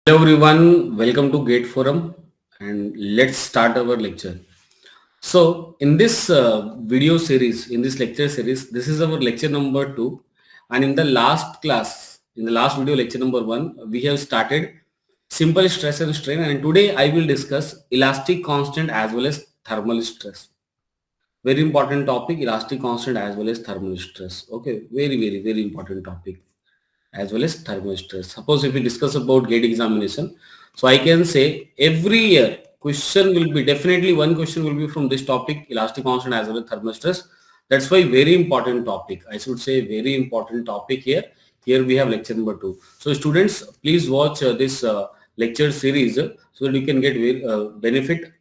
Hello everyone, welcome to Gate Forum and let's start our lecture. So in this video series, in this lecture series, this is our lecture number 2, and in the last class, in the last video lecture number 1, we have started simple stress and strain, and today I will discuss elastic constant as well as thermal stress. Very important topic, elastic constant as well as thermal stress. Okay, very important topic as well as thermal stress. Suppose if we discuss about gate examination, so I can say every year question will be definitely one question will be from this topic, elastic constant as well as thermal stress. That's why very important topic. I should say very important topic here. Here we have lecture number 2. So students, please watch this lecture series so that you can get benefit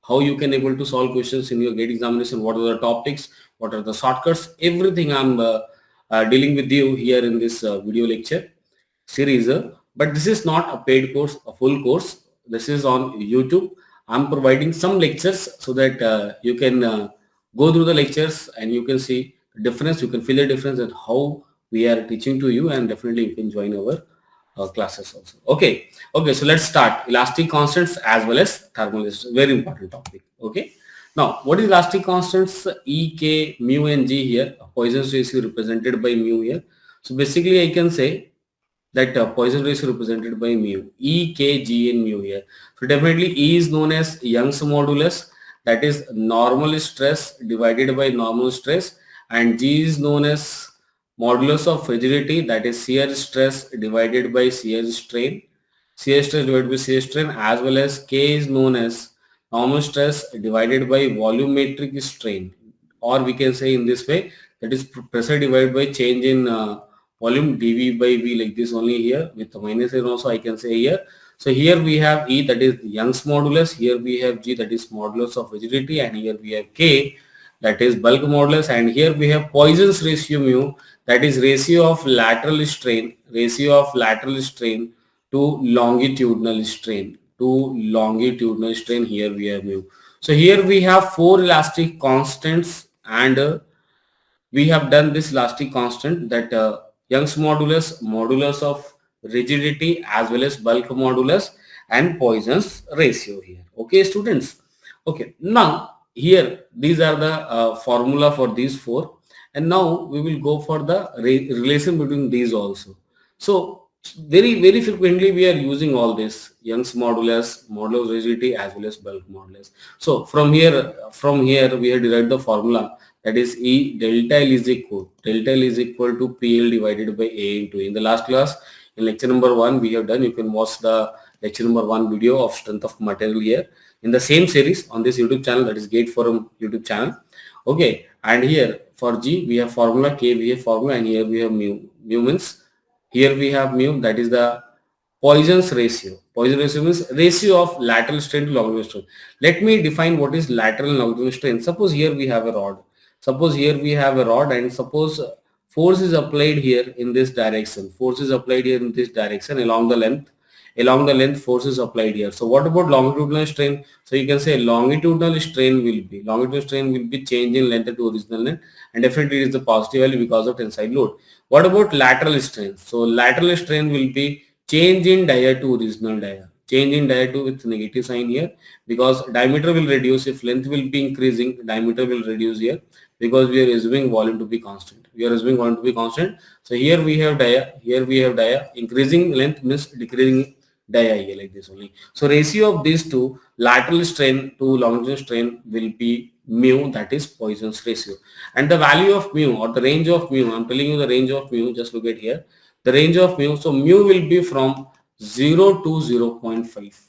how you can able to solve questions in your gate examination, what are the topics, what are the shortcuts, everything I'm dealing with you here in this video lecture series. But this is not a paid course, a full course. This is on YouTube. I'm providing some lectures so that you can go through the lectures and you can see the difference, you can feel the difference and how we are teaching to you, and definitely you can join our classes also. Okay, so let's start. Elastic constants as well as thermal is very important topic. Okay. Now, what is elastic constants? E, K, mu and G here. Poisson's ratio represented by mu here. So basically I can say that Poisson ratio represented by mu. E, K, G and mu here. So definitely E is known as Young's modulus, that is normal stress divided by normal stress, and G is known as modulus of rigidity, that is shear stress divided by shear strain. Shear stress divided by shear strain, as well as K is known as normal stress divided by volumetric strain, or we can say in this way, that is pressure divided by change in volume dV by V, like this only here with the minus sign also I can say here. So here we have E, that is Young's modulus, here we have G, that is modulus of rigidity, and here we have K, that is bulk modulus, and here we have Poisson's ratio mu, that is ratio of lateral strain to longitudinal strain. Here we have mu. So here we have four elastic constants, and we have done this elastic constant, that Young's modulus, modulus of rigidity, as well as bulk modulus, and Poisson's ratio here. Okay, students. Okay, now here these are the formula for these four, and now we will go for the relation between these also. So very frequently we are using all this Young's modulus, modulus of rigidity, as well as bulk modulus. So from here we have derived the formula, that is E delta L is equal to PL divided by A into E. In the last class, in lecture number 1 we have done, you can watch the lecture number 1 video of strength of material here in the same series on this YouTube channel, that is Gate Forum YouTube channel. Okay, and here for G we have formula, K we have formula, and here we have mu. Mu means here we have mu, that is the Poisson's ratio. Poisson ratio means ratio of lateral strain to longitudinal strain. Let me define what is lateral and longitudinal strain. Suppose here we have a rod. And suppose force is applied here in this direction. Along the length. Force is applied here. So what about longitudinal strain? So you can say longitudinal strain will be change in length to original length, and definitely it is the positive value because of tensile load. What about lateral strain? So lateral strain will be change in dia to original dia. Change in dia to with negative sign here, because diameter will reduce. If length will be increasing, diameter will reduce here, because we are assuming volume to be constant. So here we have dia. Increasing length means decreasing dia here, like this only. So ratio of these two, lateral strain to longitudinal strain, will be mu, that is Poisson's ratio. And the value of mu, or the range of mu, I'm telling you the range of mu, just look at here. The range of mu, so mu will be from 0 to 0.5.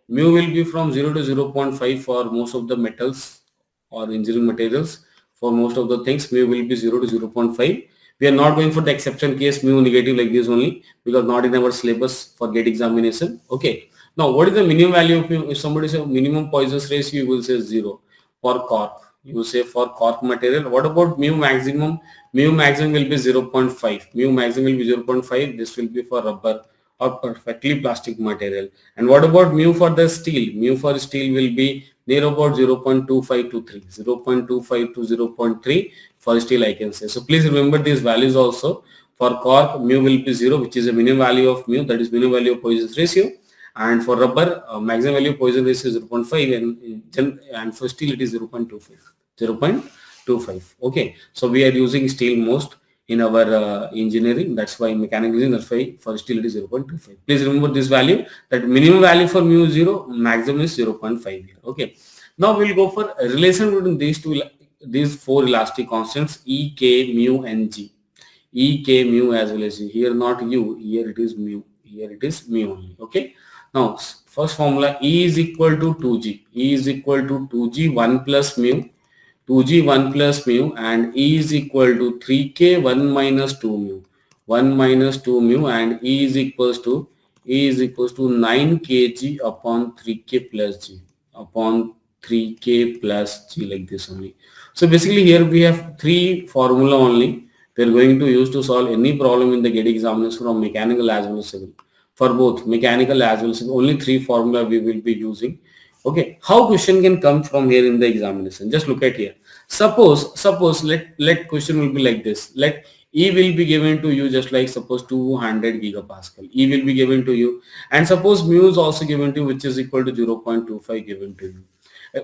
Mu will be from 0 to 0.5 for most of the metals or engineering materials. For most of the things, mu will be 0 to 0.5. We are not going for the exception case mu negative like this only, because not in our syllabus for gate examination. Okay. Now, what is the minimum value of mu? If somebody says minimum Poisson's ratio, you will say 0 for cork. You will say for cork material. What about mu maximum? Mu maximum will be 0.5. This will be for rubber or perfectly plastic material. And what about mu for the steel? Mu for steel will be near about 0.25 to 3. 0.25 to 0.3 for steel, I can say. So please remember these values also. For cork, mu will be 0, which is a minimum value of mu, that is minimum value of Poisson's ratio. and for rubber maximum value of Poisson ratio is 0.5, and for steel it is 0.25. 0.25. Okay, so we are using steel most in our engineering. That's why mechanical engineering, that's why for steel it is 0.25. Please remember this value, that minimum value for mu is 0, maximum is 0.5 here. Okay, now we'll go for a relation between these four elastic constants E, K, mu and G. E, K, mu as well as G. Here not U, here it is mu, here it is mu only. Okay, now first formula, E is equal to 2G. E is equal to 2G 1 plus mu, 2G 1 plus mu, and E is equal to 3K 1 minus 2 mu, 1 minus 2 mu, and E is equals to 9 kg upon 3K plus G, upon 3K plus G, like this only. So basically here we have three formula only we are going to use to solve any problem in the GATE examination from mechanical as well as civil. For both mechanical as well as civil, only three formula we will be using. Okay, how question can come from here in the examination? Just look at here. Suppose let question will be like this. Let E will be given to you just like suppose 200 gigapascal. E will be given to you, and suppose mu is also given to you, which is equal to 0.25 given to you.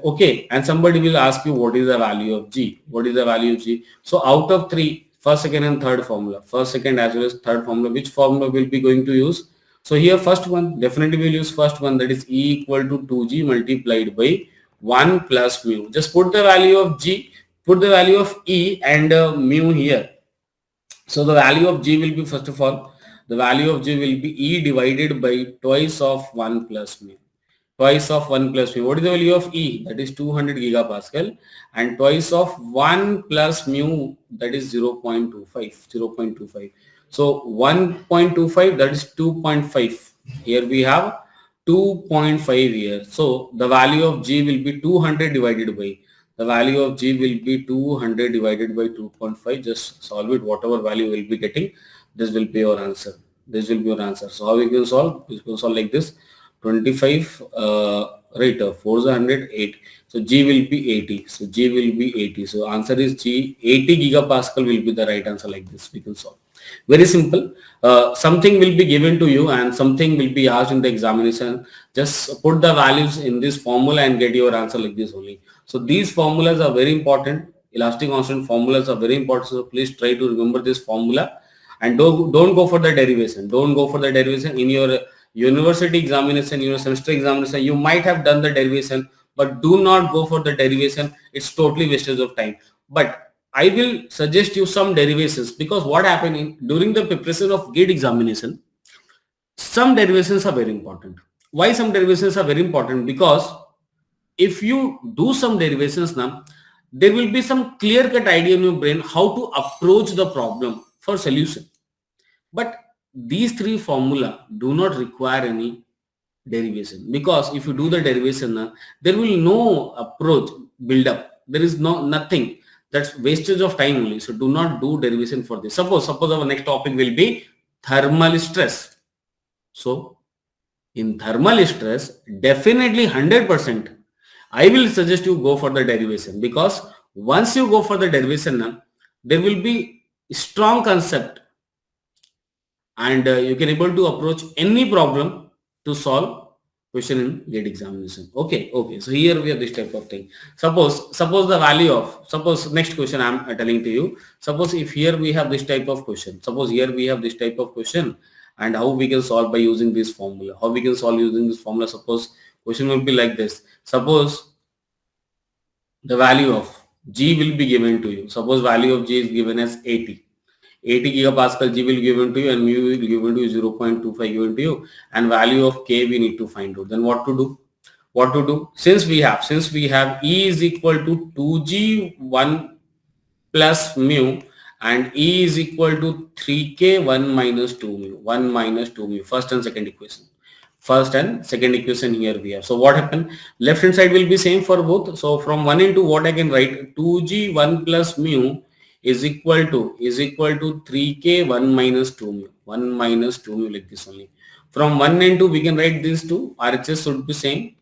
Okay, and somebody will ask you what is the value of G? What is the value of G? So out of three, first, second and third formula, first, second as well as third formula, which formula will be going to use? So here first one, definitely we'll use first one, that is E equal to 2G multiplied by 1 plus mu. Just put the value of G, put the value of E and mu here. So the value of G will be, first of all, the value of G will be E divided by twice of 1 plus mu. Twice of 1 plus mu. What is the value of E? That is 200 gigapascal, and twice of 1 plus mu, that is 0.25. 0.25. So 1.25, that is 2.5. Here we have 2.5 here. So the value of G will be 200 divided by, the value of G will be 200 divided by 2.5. Just solve it. Whatever value you will be getting, this will be your answer. This will be your answer. So how we can solve? We can solve like this. 25 right, 4 is 100, 8. So G will be 80. So G will be 80. So answer is G, 80 gigapascal will be the right answer. Like this we can solve. Very simple. Something will be given to you and something will be asked in the examination. Just put the values in this formula and get your answer like this only. So these formulas are very important. Elastic constant formulas are very important. So please try to remember this formula, and don't go for the derivation. Don't go for the derivation in your university examination, your semester examination. You might have done the derivation, but do not go for the derivation. It's totally wastage of time. But I will suggest you some derivations, because what happened during the preparation of GATE examination, some derivations are very important. Why some derivations are very important? Because if you do some derivations now, there will be some clear-cut idea in your brain how to approach the problem for solution. But these three formula do not require any derivation, because if you do the derivation, there will no approach build up. There is nothing. That's wastage of time only. So do not do derivation for this. Suppose our next topic will be thermal stress. So in thermal stress, definitely 100%, I will suggest you go for the derivation, because once you go for the derivation, there will be strong concept, and you can able to approach any problem to solve question in GATE examination. Okay. So here we have this type of thing. Suppose the value of, suppose next question I am telling to you. Suppose if here we have this type of question. Suppose here we have this type of question, and how we can solve by using this formula. How we can solve using this formula? Suppose question will be like this. Suppose the value of G will be given to you. Suppose value of G is given as 80. 80 gigapascal G will be given to you, and mu will be given to you 0.25 given to you, and value of K we need to find out. Then what to do? Since we have E is equal to 2G 1 plus mu, and E is equal to 3K 1 minus 2 mu, first and second equation. Here we have. So what happened? Left hand side will be same for both. So from 1 into what I can write, 2G 1 plus mu is equal to 3K 1 minus 2 mu, 1 minus 2 mu, like this only. From 1 and 2 we can write these two. RHS should be same.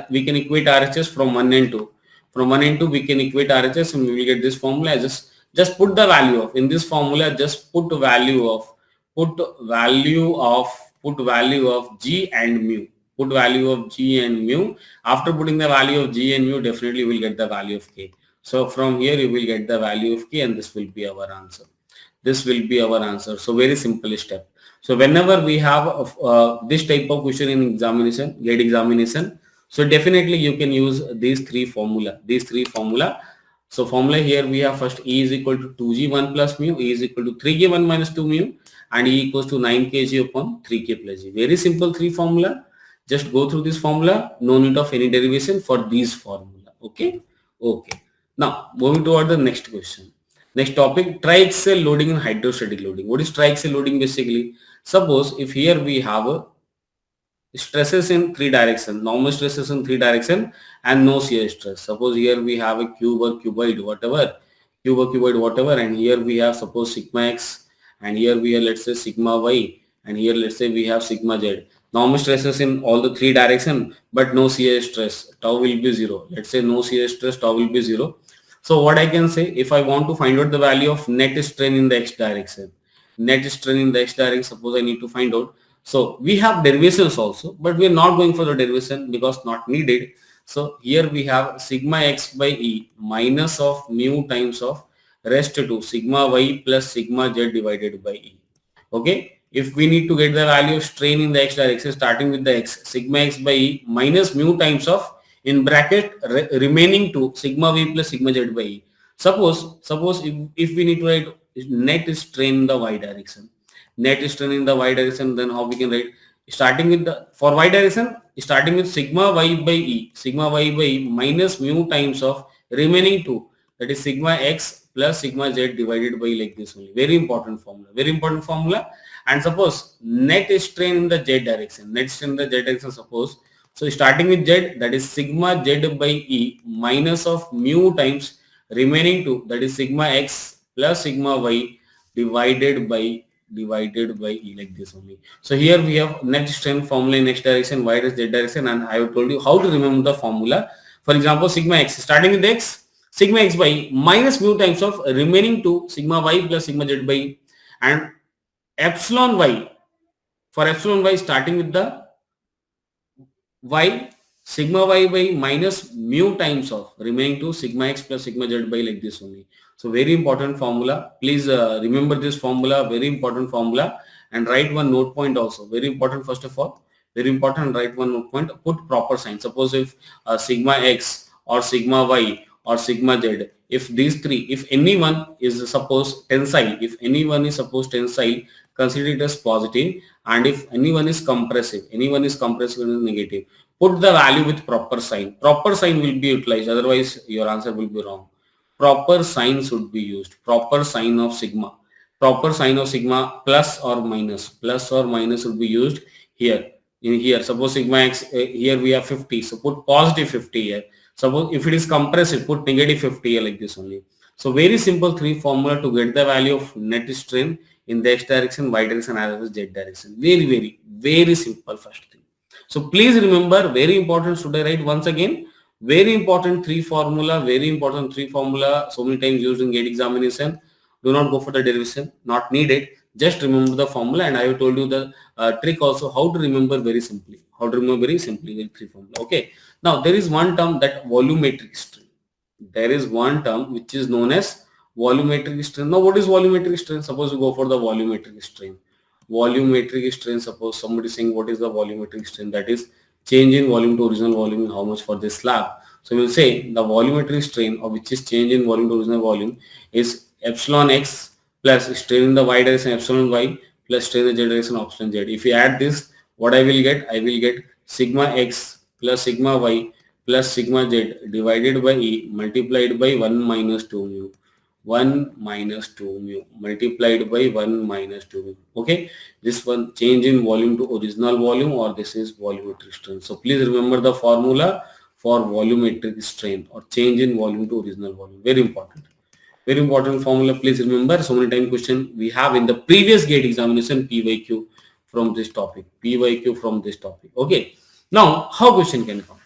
We can equate RHS from 1 and 2. From 1 and 2 we can equate RHS, and we will get this formula. Just put the value of, in this formula, just put value of G and mu. Put value of G and mu. After putting the value of G and mu, definitely you will get the value of K. So from here you will get the value of K, and this will be our answer. This will be our answer. So very simple step. So whenever we have this type of question in examination, GATE examination, so definitely you can use these three formula. So formula here we have first E is equal to 2G1 plus mu, E is equal to 3K1 minus 2 mu, and E equals to 9Kg upon 3K plus G. Very simple three formula. Just go through this formula. No need of any derivation for these formula. Okay. Okay. Now moving toward the next question. Next topic, triaxial loading and hydrostatic loading. What is triaxial loading basically? Suppose if here we have a stresses in three direction, normal stresses in three direction and no shear stress. Suppose here we have a cube or cuboid, whatever, and here we have suppose sigma x, and here we have let's say sigma y, and here let's say we have sigma z. Normal stresses in all the three direction, but no shear stress. Tau will be 0. Let's say no shear stress, tau will be 0. So what I can say, if I want to find out the value of net strain in the x direction, suppose I need to find out. So we have derivations also, but we are not going for the derivation because not needed. So here we have sigma x by E minus of mu times of rest to sigma y plus sigma z divided by E. Okay. If we need to get the value of strain in the x direction, starting with the x, sigma x by E minus mu times of in bracket remaining to sigma v plus sigma z by E. Suppose if we need to write net strain in the y direction, then how we can write, starting with the, for y direction, starting with sigma y by E minus mu times of remaining to, that is sigma x plus sigma z divided by, like this only. Very important formula. And suppose net strain in the z direction, suppose, so starting with z, that is sigma z by E minus of mu times remaining to, that is sigma x plus sigma y divided by E, like this only. So here we have net strain formula in x direction, y is z direction, and I have told you how to remember the formula. For example, sigma x, starting with x, sigma x by E minus mu times of remaining to sigma y plus sigma z by E, and epsilon y, for epsilon y starting with the y, sigma y by minus mu times of remaining to sigma x plus sigma z by, like this only. So very important formula. Please remember this formula, very important formula, and write one note point also. Very important, first of all, very important, write one note point, put proper sign. Suppose if sigma x or sigma y or sigma z, if these three, if anyone is supposed tensile, consider it as positive, and if anyone is compressive, it is negative. Put the value with proper sign. Proper sign will be utilized, otherwise your answer will be wrong. Proper sign should be used. Proper sign of sigma plus or minus should be used here. In here, suppose sigma x, here we have 50, so put positive 50 here. Suppose if it is compressive, put negative 50 here, like this only. So very simple three formula to get the value of net strain in the x direction, y direction, as well as z direction. Very simple first thing. So please remember, very important, should I write once again? Very important three formula, so many times used in GATE examination. Do not go for the derivation, not needed. Just remember the formula, and I have told you the trick also, how to remember very simply. With three formula. Okay. Now there is one term, that volumetric strain. There is one term which is known as volumetric strain. Now what is volumetric strain? Suppose you go for the volumetric strain. Suppose somebody is saying what is the volumetric strain, that is change in volume to original volume, how much for this slab. So we'll say the volumetric strain, or which is change in volume to original volume, is epsilon x plus strain in the y direction epsilon y plus strain in the z direction epsilon z. If you add this, what I will get? I will get sigma x plus sigma y plus sigma z divided by E multiplied by 1 minus 2 mu. 1 minus 2 mu multiplied by 1 minus 2 mu. Okay, this one change in volume to original volume, or this is volumetric strain. So please remember the formula for volumetric strain, or change in volume to original volume. Very important formula. Please remember, so many time question we have in the previous GATE examination, PYQ from this topic. Okay, now how question can come?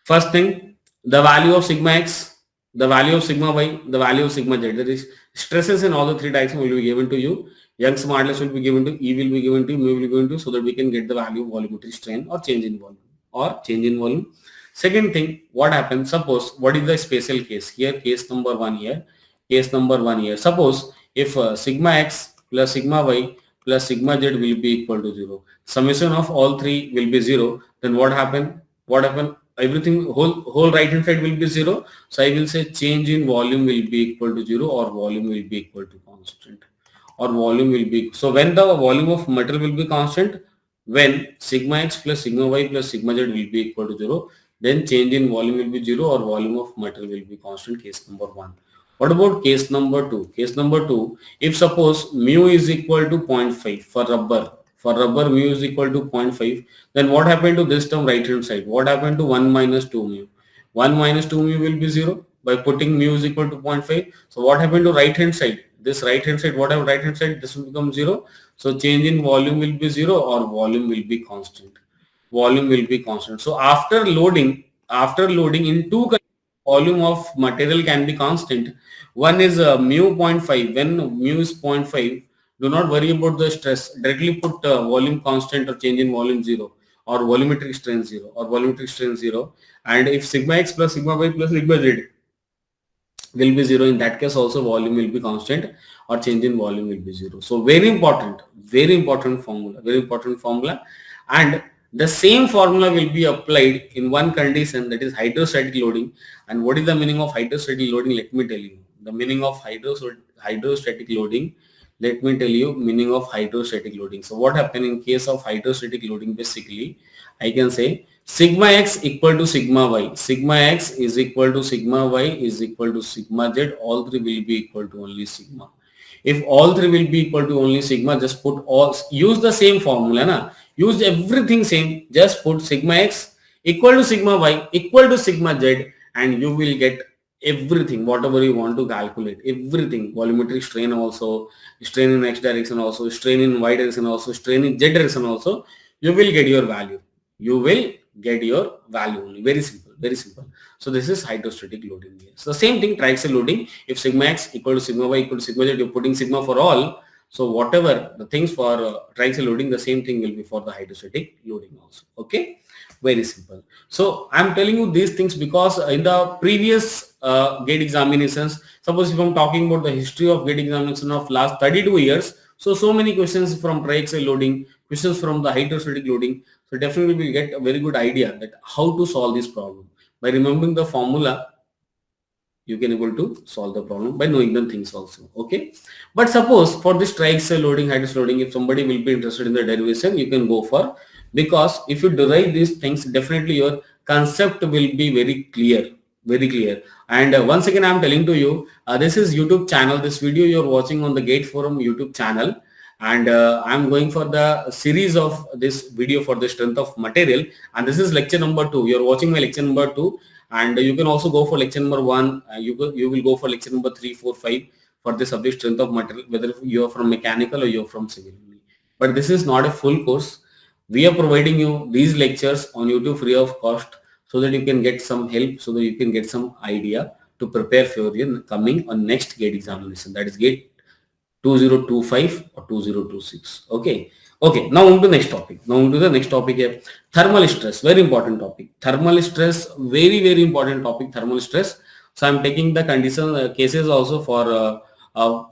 First thing, the value of sigma x, the value of sigma y, the value of sigma z, that is stresses in all the three directions will be given to you. Young's modulus will be given to, E will be given to, mu will be given to, so that we can get the value of volumetric strain or change in volume Second thing, what happens? Suppose, what is the special case here? Case number one here. Case number one here. Suppose if sigma x plus sigma y plus sigma z will be equal to 0. Summation of all three will be 0. Then what happen? What happen? Everything, whole right hand side will be 0. So I will say change in volume will be equal to 0 or volume will be equal to constant or volume will be. So when the volume of metal will be constant, when sigma x plus sigma y plus sigma z will be equal to 0, then change in volume will be 0 or volume of metal will be constant. Case number 1. What about case number 2? Case number 2, if suppose mu is equal to 0.5 for rubber mu is equal to 0.5, then what happened to this term right hand side? What happened to 1 minus 2 mu? 1 minus 2 mu will be 0 by putting mu is equal to 0.5. So what happened to right hand side? This right hand side, whatever right hand side, this will become 0. So change in volume will be 0 or volume will be constant. Volume will be constant. So after loading in two volume of material can be constant. One is mu zero point 0.5. When mu is 0.5, do not worry about the stress. Directly put volume constant or change in volume 0 or volumetric strain 0 or volumetric strain 0. And if sigma x plus sigma y plus sigma z will be 0, in that case also volume will be constant or change in volume will be 0. So very important formula, and the same formula will be applied in one condition, that is hydrostatic loading. And what is the meaning of hydrostatic loading? Let me tell you the meaning of hydrostatic loading. Let me tell you meaning of hydrostatic loading. So what happen in case of hydrostatic loading? Basically I can say sigma x equal to sigma y. Sigma x is equal to sigma y is equal to sigma z. All three will be equal to only sigma. If all three will be equal to only sigma, just put all, use the same formula, na? Use everything same. Just put sigma x equal to sigma y equal to sigma z, and you will get everything, whatever you want to calculate. Everything, volumetric strain also, strain in x direction also, strain in y direction also, strain in z direction also. You will get your value. You will get your value only. Very simple, very simple. So this is hydrostatic loading here. So the same thing, triaxial loading. If sigma x equal to sigma y equal to sigma z, you're putting sigma for all. So whatever the things for triaxial loading, the same thing will be for the hydrostatic loading also. Okay, very simple. So I'm telling you these things because in the previous gate examinations, suppose if I'm talking about the history of gate examination of last 32 years, so many questions from triaxial loading, questions from the hydrostatic loading. So definitely we get a very good idea that how to solve this problem. By remembering the formula, you can able to solve the problem by knowing the things also. Okay. But suppose for this triaxial loading, hydrostatic loading, if somebody will be interested in the derivation, you can go for, because if you derive these things, definitely your concept will be very clear, very clear. And once again, I'm telling to you, this is YouTube channel. This video you're watching on the Gate Forum YouTube channel. And I'm going for the series of this video for the strength of material. And this is lecture number 2. You're watching my lecture number 2. And you can also go for lecture number 1. You will go for lecture number 3, 4, 5 for the subject strength of material, whether you are from mechanical or you're from civil. But this is not a full course. We are providing you these lectures on YouTube free of cost, so that you can get some help, so that you can get some idea to prepare for your coming on next gate examination, that is gate 2025 or 2026. Okay. Okay. Now on to next topic. Now on to the next topic here. Thermal stress. Very important topic. Thermal stress. Very, very important topic. Thermal stress. So I'm taking the condition cases also for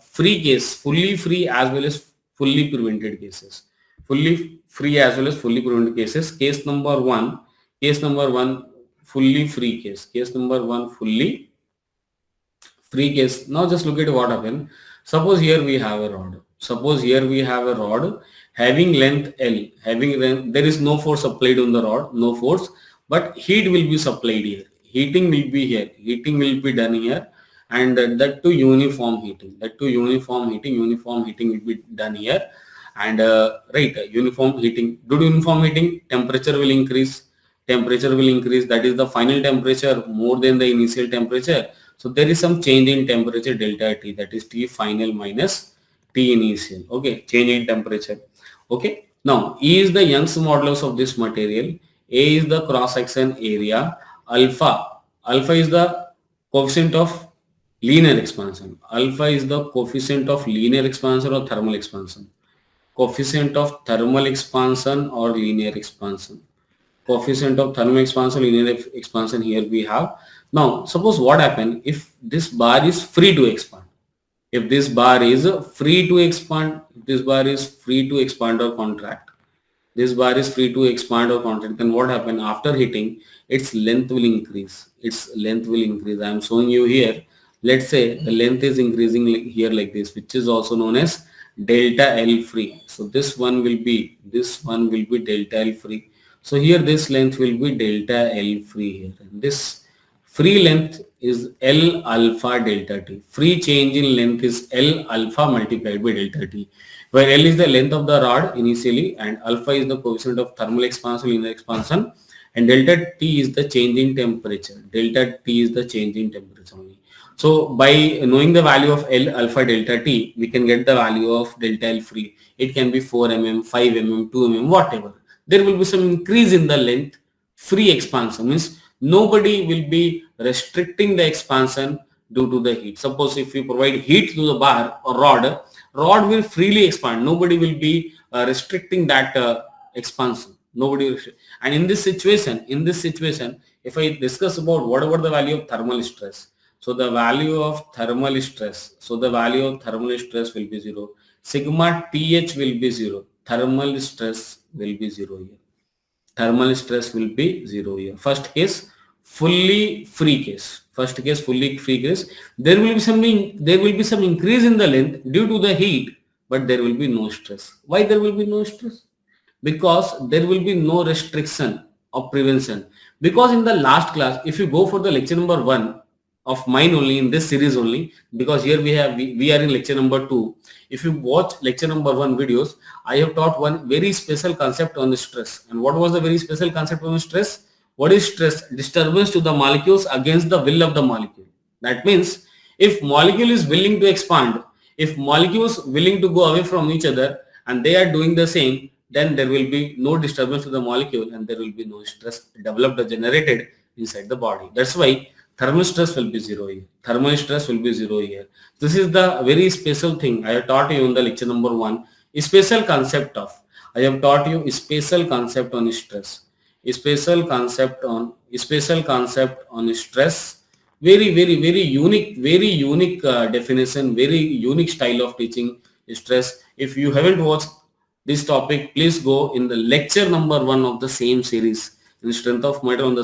free case, fully free as well as fully prevented cases. Fully free as well as fully prevented cases. Case number 1. Case number 1. Fully free case. Case number 1. Fully free case. Now just look at what happened. Suppose here we have a rod. Suppose here we have a rod having length L. There is no force applied on the rod, no force, but heat will be supplied here. Heating will be here. Heating will be done here, and that to uniform heating. Uniform heating will be done here, and right, uniform heating. Due to uniform heating, temperature will increase. That is the final temperature more than the initial temperature. So there is some change in temperature delta T, that is T final minus T initial. Okay, change in temperature. Okay. Now E is the Young's modulus of this material. A is the cross section area. Alpha is the coefficient of Linear expansion. Alpha is the coefficient of linear expansion or thermal expansion. Coefficient of thermal expansion or linear expansion. Coefficient of thermal expansion, linear expansion here we have. Now, suppose what happen if this bar is free to expand. If this bar is free to expand, if this bar is free to expand or contract, this bar is free to expand or contract, then what happen after hitting, its length will increase, its length will increase. I am showing you here. Let's say the length is increasing here like this, which is also known as delta L free. So this one will be delta L free. So here this length will be delta L free here, and this free length is L alpha delta t. Free change in length is L alpha multiplied by delta t, where L is the length of the rod initially and alpha is the coefficient of thermal expansion, linear expansion, and delta T is the change in temperature. Delta T is the change in temperature only. So by knowing the value of L alpha delta T, we can get the value of delta L free. It can be 4 mm, 5 mm, 2 mm, whatever. There will be some increase in the length. Free expansion means nobody will be restricting the expansion due to the heat. Suppose if you provide heat to the bar or rod will freely expand. Nobody will be restricting that expansion. Nobody will and in this situation, if I discuss about whatever the value of thermal stress, so the value of thermal stress, will be 0. Sigma TH will be 0. Thermal stress will be 0 here. Thermal stress will be 0 here. First case, fully free case. First case, fully free case. There will be some increase in the length due to the heat, but there will be no stress. Why there will be no stress? Because there will be no restriction of prevention. Because in the last class, if you go for the lecture number 1 of mine only in this series only, because here we are in lecture number 2. If you watch lecture number 1 videos, I have taught one very special concept on the stress. And what was the very special concept on stress? What is stress? Disturbance to the molecules against the will of the molecule. That means if molecule is willing to expand, if molecules willing to go away from each other and they are doing the same, then there will be no disturbance to the molecule and there will be no stress developed or generated inside the body. That's why thermal stress will be 0 here. Thermal stress will be 0 here. This is the very special thing I have taught you in the lecture number 1. Special concept of, I have taught you special concept on stress. Special concept on stress. Very unique definition, very unique style of teaching stress. If you haven't watched this topic, please go in the lecture number 1 of the same series in strength of matter on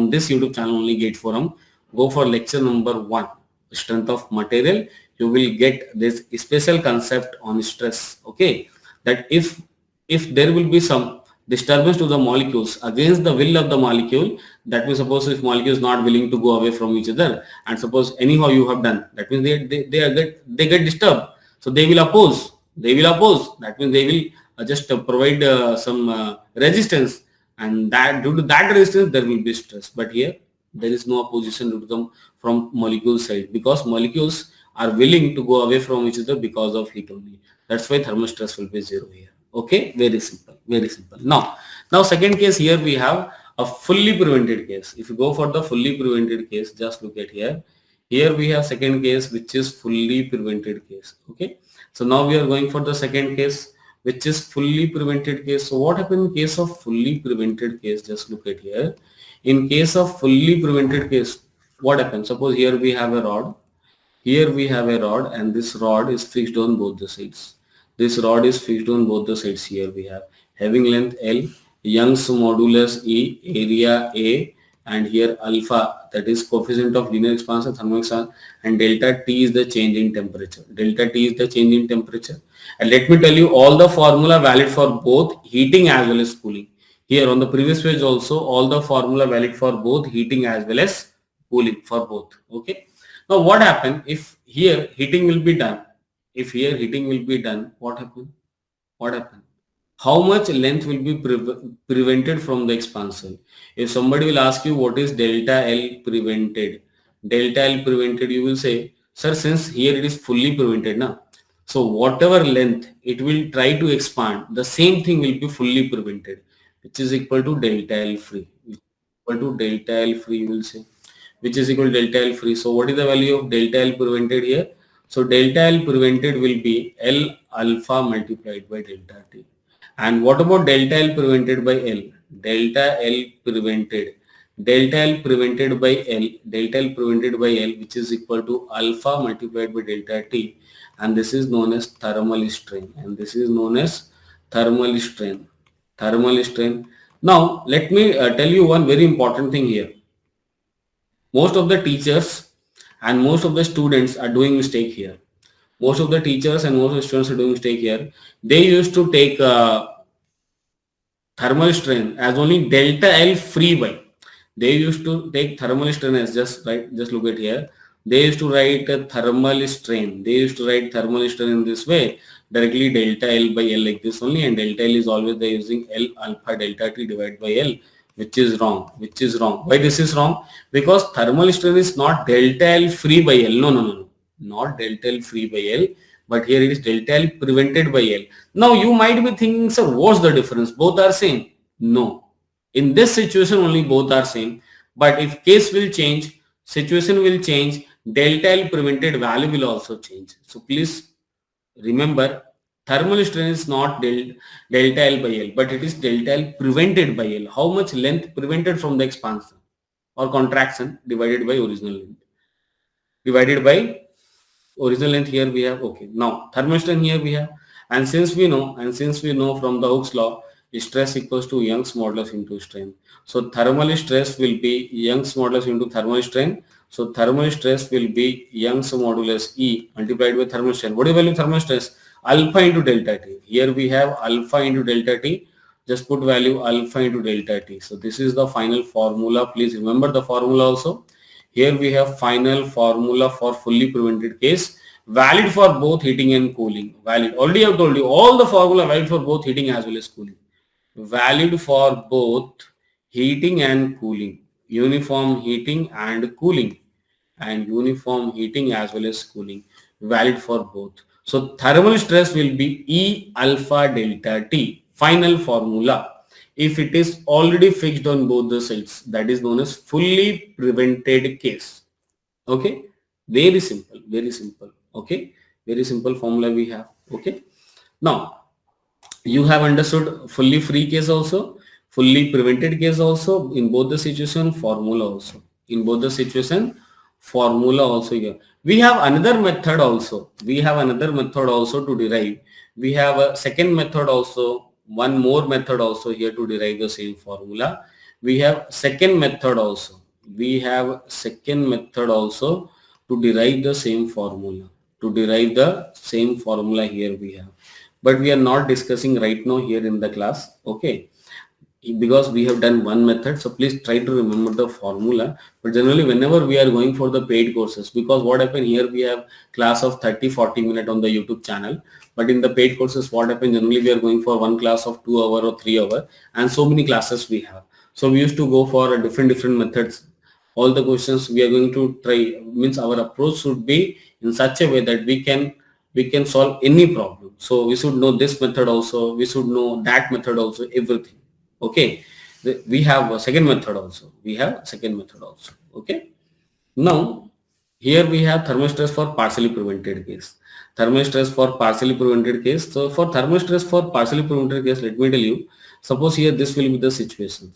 this YouTube channel only, Gate Forum. Go for lecture number 1, strength of material. You will get this special concept on stress. Okay, that if there will be some disturbance to the molecules against the will of the molecule, that means suppose if molecule is not willing to go away from each other, and suppose anyhow you have done, that means they get disturbed, so they will oppose. That means they will just provide some resistance, and that due to that resistance there will be stress. But here there is no opposition due to them from molecule side, because molecules are willing to go away from each other because of heat only. That's why thermal stress will be 0 here. Okay, very simple, very simple. Now second case, here we have a fully prevented case. If you go for the fully prevented case, just look at here. Here we have second case, which is fully prevented case. Okay, so now we are going for the second case, which is fully prevented case. So what happened in case of fully prevented case? Just look at here. In case of fully prevented case, what happens? Suppose here we have a rod. Here we have a rod, and this rod is fixed on both the sides. This rod is fixed on both the sides. Here we have having length L, Young's modulus E, area A, and here alpha, that is coefficient of linear expansion, thermal expansion, and delta T is the change in temperature. Delta T is the change in temperature. And let me tell you all the formula valid for both heating as well as cooling. Here on the previous page also, all the formula valid for both heating as well as cooling for both. Okay. Now what happen if here heating will be done? If here heating will be done, what happen? What happen? How much length will be prevented from the expansion? If somebody will ask you what is delta L prevented, you will say, sir, since here it is fully prevented now. So whatever length it will try to expand, the same thing will be fully prevented, which is equal to delta L free. Equal to delta L free, you will say. which is equal to delta L free. So what is the value of delta L prevented here? So delta L prevented will be L alpha multiplied by delta T. And what about delta L prevented by L? Delta L prevented. Delta L prevented by L. Delta L prevented by L, which is equal to alpha multiplied by delta T. And this is known as thermal strain. And this is known as thermal strain. Thermal strain. Now, let me tell you one very important thing here. Most of the teachers and most of the students are doing mistake here. Most of the teachers and most of the students are doing mistake here. They used to take thermal strain as only delta L free by. They used to take thermal strain as just look at here. They used to write a thermal strain. They used to write thermal strain in this way, directly delta L by L like this only, and delta L is always they using L alpha delta T divided by L, which is wrong. Which is wrong. Why this is wrong? Because thermal strain is not delta L free by L. No. Not delta L free by L, but here it is delta L prevented by L. Now you might be thinking, sir, what's the difference? Both are same. No. In this situation only both are same. But if case will change, situation will change, delta L prevented value will also change. So please remember, thermal strain is not delta L by L, but it is delta L prevented by L. How much length prevented from the expansion or contraction divided by original length. Divided by original length here we have. Okay, now thermal strain here we have, and since we know from the Hooke's law, stress equals to Young's modulus into strain. So thermal stress will be Young's modulus into thermal strain. So thermal stress will be Young's modulus E multiplied by thermal strain. What is the value of thermal stress? Alpha into delta T. Here we have alpha into delta T. Just put value alpha into delta T. So this is the final formula. Please remember the formula also. Here we have final formula for fully prevented case, valid for both heating and cooling. Valid. Already I have told you all the formula valid for both heating as well as cooling. Valid for both heating and cooling. Uniform heating and cooling. And uniform heating as well as cooling. Valid for both. So thermal stress will be E alpha delta T. Final formula. If it is already fixed on both the sides, that is known as fully prevented case. Okay, very simple, okay, very simple formula we have. Okay, now you have understood fully free case also, fully prevented case also. In both the situation, formula also. In both the situation, formula also here. We have another method also. To derive. We have a second method also. One more method also here to derive the same formula. We have second method also. To derive the same formula. Here we have. But we are not discussing right now here in the class. Okay. Because we have done one method, so please try to remember the formula. But generally whenever we are going for the paid courses, because what happened here, we have class of 30-40 minutes on the YouTube channel, but in the paid courses what happened, generally we are going for one class of 2 hour or 3 hour, and so many classes we have. So we used to go for different methods. All the questions we are going to try, means our approach should be in such a way that we can solve any problem. So we should know this method also, we should know that method also, everything. Okay, we have a second method also. Okay, now here we have thermal stress for partially prevented case. So for thermal stress for partially prevented case, let me tell you. Suppose here this will be the situation.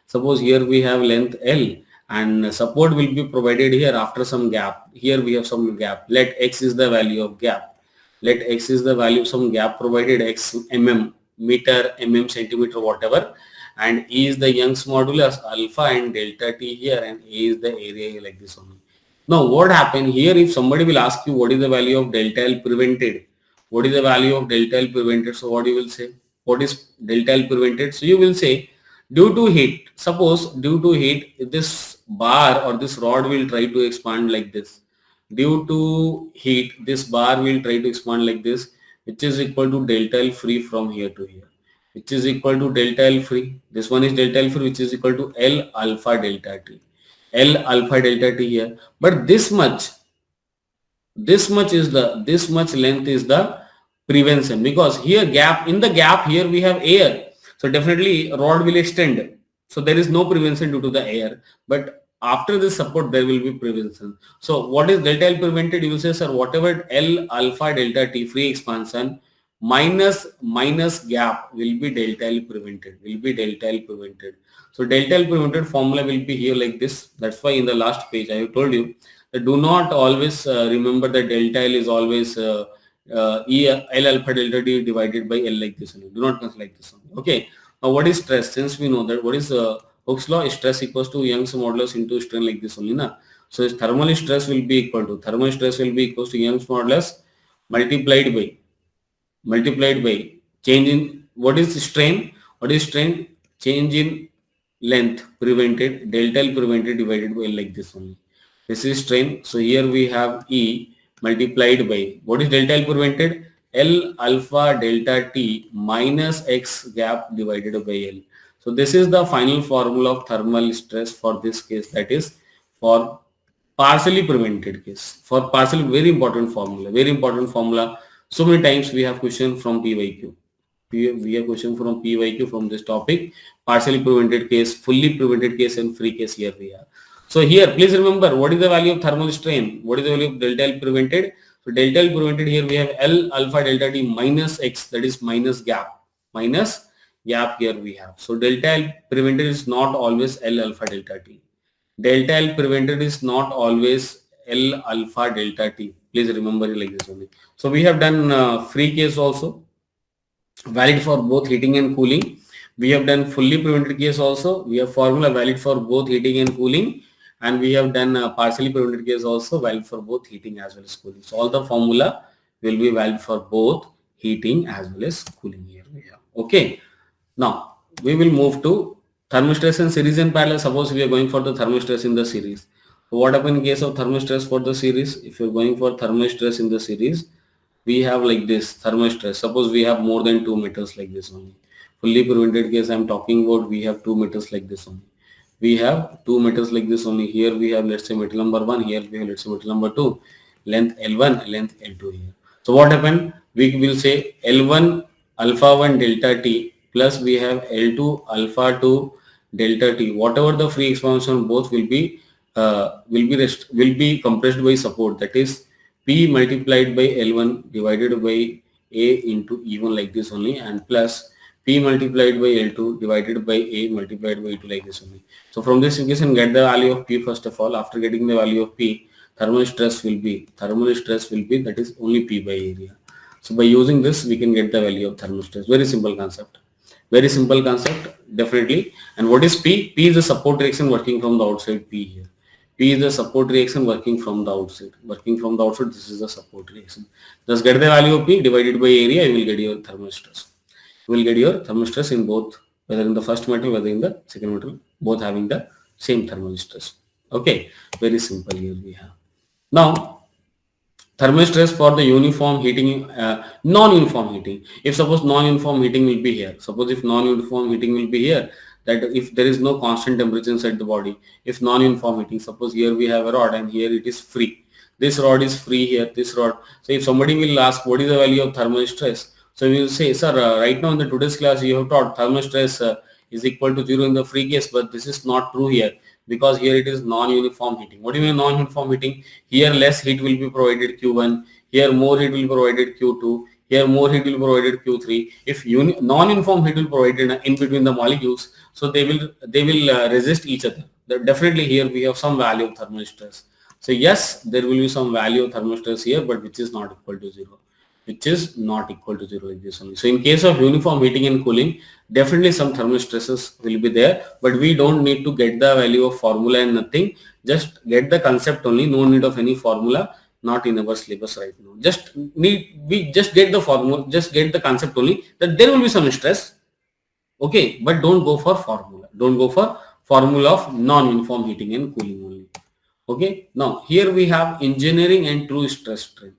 Suppose here we have length L and support will be provided here after some gap. Here we have some gap. Let X is the value of gap. Some gap provided, X mm, meter, mm, centimeter, whatever, and E is the Young's modulus, alpha and delta T here, and A is the area like this only. Now what happened here, if somebody will ask you what is the value of delta L prevented, so what you will say? What is delta L prevented? So you will say due to heat. Suppose due to heat, this bar or this rod will try to expand like this. Due to heat, this bar will try to expand like this, which is equal to delta L free from here to here, which is equal to delta L free. This one is delta L free, which is equal to L alpha delta T. Here. But this much length is the prevention, because here in the gap here we have air. So definitely rod will extend. So there is no prevention due to the air, but after this support there will be prevention. So what is delta L prevented? You will say, sir, whatever L alpha delta T free expansion minus gap will be delta L prevented, will be delta L prevented. So delta L prevented formula will be here like this. That's why in the last page I have told you that do not always remember that delta L is always E L alpha delta T divided by L like this only. Do not consider like this only. Okay. Now what is stress? Since we know that what is Hooke's law, stress equals to Young's modulus into strain like this only. Na? So thermal stress will be equal to Young's modulus multiplied by change in what is strain? What is strain? Change in length prevented, delta L prevented divided by L like this only. This is strain. So here we have E multiplied by what is delta L prevented? L alpha delta T minus X gap divided by L. So this is the final formula of thermal stress for this case, that is for partially prevented case. For partially, very important formula, very important formula. So many times we have question from PYQ. We have question from PYQ from this topic, partially prevented case, fully prevented case and free case here we have. So here, please remember what is the value of thermal strain? What is the value of delta L prevented? So delta L prevented here we have L alpha delta T minus X, that is minus gap. Minus gap here we have. So delta L prevented is not always L alpha delta T. Delta L prevented is not always L alpha delta T. Please remember it like this only. So we have done free case also, valid for both heating and cooling. We have done fully prevented case also. We have formula valid for both heating and cooling, and we have done partially prevented case also valid for both heating as well as cooling. So all the formula will be valid for both heating as well as cooling here we have. Okay. Now we will move to thermostress and series and parallel. Suppose we are going for the thermostress in the series. So what happens in case of thermostress for the series? If you are going for thermostress in the series, we have like this thermostress. Suppose we have more than 2 meters like this only. Fully prevented case I am talking about, we have 2 meters like this only. We have 2 meters like this only. Here we have, let's say, metal number 1. Here we have, let's say, metal number 2. Length L1, length L2 here. So what happened? We will say L1 alpha 1 delta T plus we have L2 alpha 2 delta T. Whatever the free expansion, both will be compressed by support. That is P multiplied by L1 divided by A into E1 like this only, and plus P multiplied by L2 divided by A multiplied by E2 like this only. So from this you can get the value of P first of all. After getting the value of P, thermal stress will be that is only P by area. So by using this we can get the value of thermal stress. Very simple concept. Very simple concept, definitely. And what is P? P is the support reaction working from the outside. P here. P is the support reaction working from the outside. Working from the outside, this is the support reaction. Just get the value of P divided by area, you will get your thermal stress. You will get your thermal stress in both, whether in the first metal, whether in the second metal, both having the same thermal stress. Okay, very simple here we have. Now, thermal stress for the uniform heating, non-uniform heating. If suppose non-uniform heating will be here, suppose if non-uniform heating will be here, that if there is no constant temperature inside the body, if non-uniform heating, suppose here we have a rod and here it is free. This rod is free here, this rod. So if somebody will ask what is the value of thermal stress, so we will say, sir, right now in the today's class you have taught thermal stress is equal to 0 in the free case, but this is not true here because here it is non-uniform heating. What do you mean non-uniform heating? Here less heat will be provided Q1, here more heat will be provided Q2, here more heat will be provided Q3. If non-uniform heat will be provided in between the molecules, so they will resist each other. Definitely here we have some value of thermal stress. So yes, there will be some value of thermal stress here, but which is not equal to 0. Which is not equal to 0 like this only. So in case of uniform heating and cooling, definitely some thermal stresses will be there, but we don't need to get the value of formula and nothing. Just get the concept only, no need of any formula, not in our syllabus right now. We just get the formula, just get the concept only that there will be some stress. Okay, but don't go for formula. Don't go for formula of non-uniform heating and cooling only. Okay, now here we have engineering and true stress strain.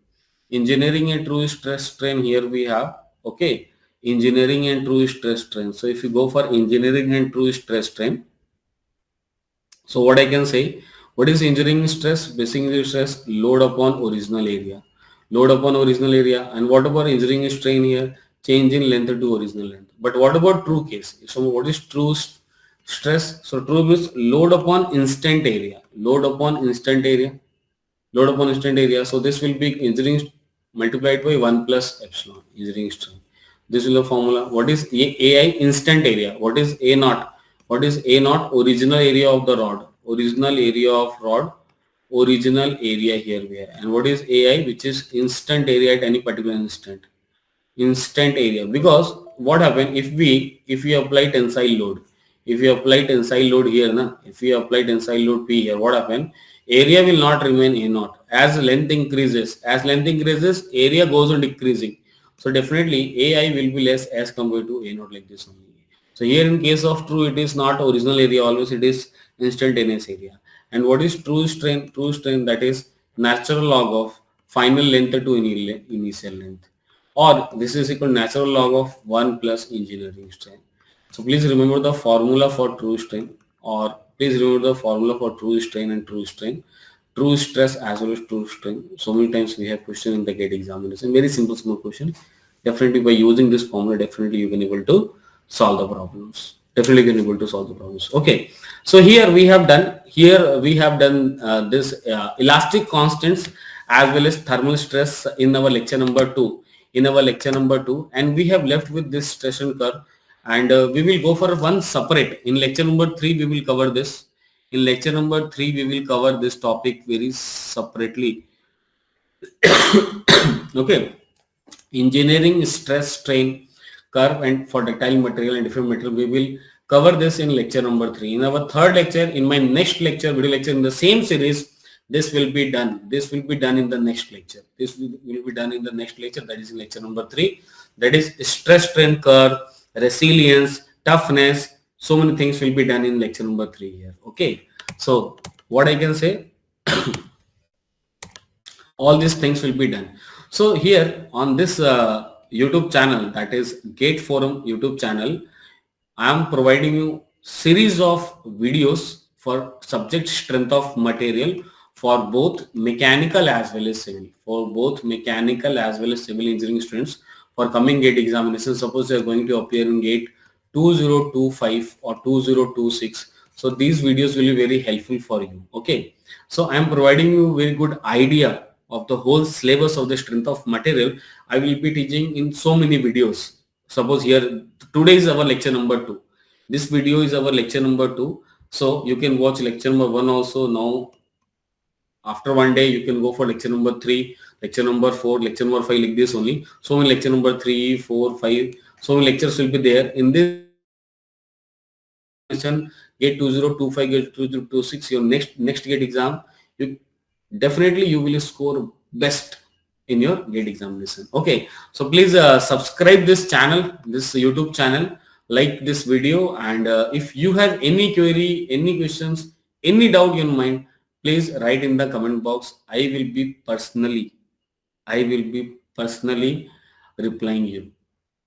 Engineering and true stress strain here we have. Okay, engineering and true stress strain. So if you go for engineering and true stress strain, so what I can say, what is engineering stress? Basically stress load upon original area. Load upon original area. And what about engineering strain here? Change in length to original length. But what about true case? So what is true stress. So true means load upon instant area. Load upon instant area. Load upon instant area. So this will be engineering multiplied by 1 plus epsilon engineering strain. This is the formula. What is AI? Instant area. What is A naught? What is A naught? Original area of the rod. Original area of rod. Original area here we have. And what is AI? Which is instant area at any particular instant area. Because what happen if we apply tensile load, if we apply tensile load here na, if we apply tensile load P here, what happen, area will not remain A naught. As length increases, area goes on decreasing. So definitely AI will be less as compared to A naught, like this only. So here in case of true, it is not original area, always it is instantaneous area. And what is true strain? True strain, that is natural log of final length to initial length, or this is equal to natural log of 1 plus engineering strain. So please remember the formula for true strain, or please remember the formula for true strain and true strain, true stress as well as true strain. So many times we have question in the GATE examination, very simple small question. Definitely by using this formula, definitely you can able to solve the problems. Definitely you can able to solve the problems. Okay. So here we have done this elastic constants as well as thermal stress in our lecture number 2, and we have left with this stress and curve, and we will go for one separate. In lecture number 3 we will cover this. In lecture number 3 we will cover this topic very separately. Okay. Engineering stress strain curve and for ductile material and different material, we will cover this in lecture number 3. In our third lecture, in my next lecture, video lecture in the same series, this will be done in the next lecture. This will be done in the next lecture, that is in lecture number 3. That is stress strain curve, resilience, toughness, so many things will be done in lecture number 3 here. Okay, so what I can say, all these things will be done. So here on this YouTube channel, that is Gate Forum YouTube channel, I am providing you series of videos for subject strength of material for both mechanical as well as civil, engineering students for coming GATE examination. Suppose they are going to appear in GATE 2025 or 2026. So these videos will be very helpful for you. Okay. So I am providing you very good idea of the whole syllabus of the strength of material. I will be teaching in so many videos. Suppose here today is our lecture number 2. This video is our lecture number 2. So you can watch lecture number 1 also. Now after one day you can go for lecture number 3, lecture number 4, lecture number 5, like this only. So in lecture number 3, 4, 5, so many lectures will be there. In this GATE 2025, GATE 2026, your next GATE exam, you definitely you will score best in your GATE examination. Okay, so please subscribe this channel, this YouTube channel, like this video, and if you have any query, any questions, any doubt in your mind, please write in the comment box. I will be personally replying you.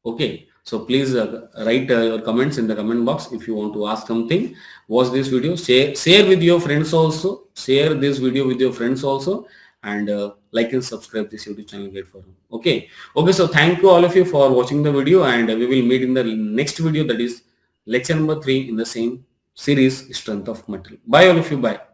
Okay, so please write your comments in the comment box. If you want to ask something, watch this video, share with your friends also, share this video with your friends also, and like and subscribe this YouTube channel Gate Forum. Okay, so thank you all of you for watching the video, and we will meet in the next video, that is lecture number 3 in the same series, strength of material. Bye all of you, bye.